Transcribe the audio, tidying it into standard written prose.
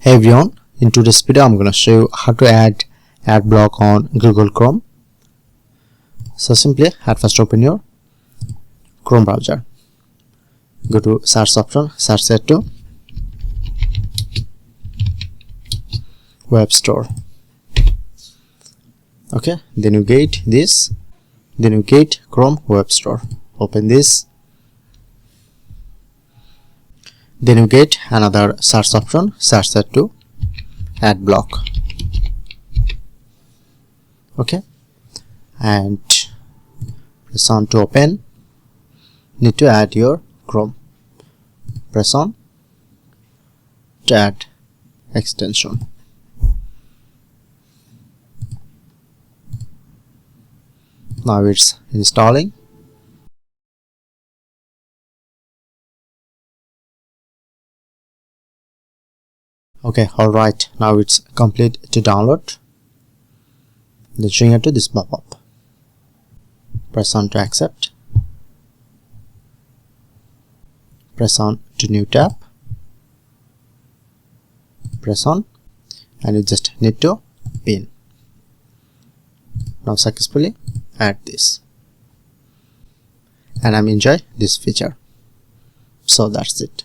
Hey everyone, in today's video I'm going to show you how to add Adblock on Google Chrome. So simply at first open your Chrome browser. Go to search option, search set to Web Store. Okay, then you get this, then you get Chrome Web Store. Open this. Then you get another search option, search that to Adblock. Okay, and press on to open. Need to add your Chrome. Press on to add extension. Now it's installing. Okay, alright, now it's complete to download. Then showing it to this pop-up. Press on to accept. Press on to new tab. Press on, and you just need to pin. Now successfully add this. And I'm enjoying this feature. So that's it.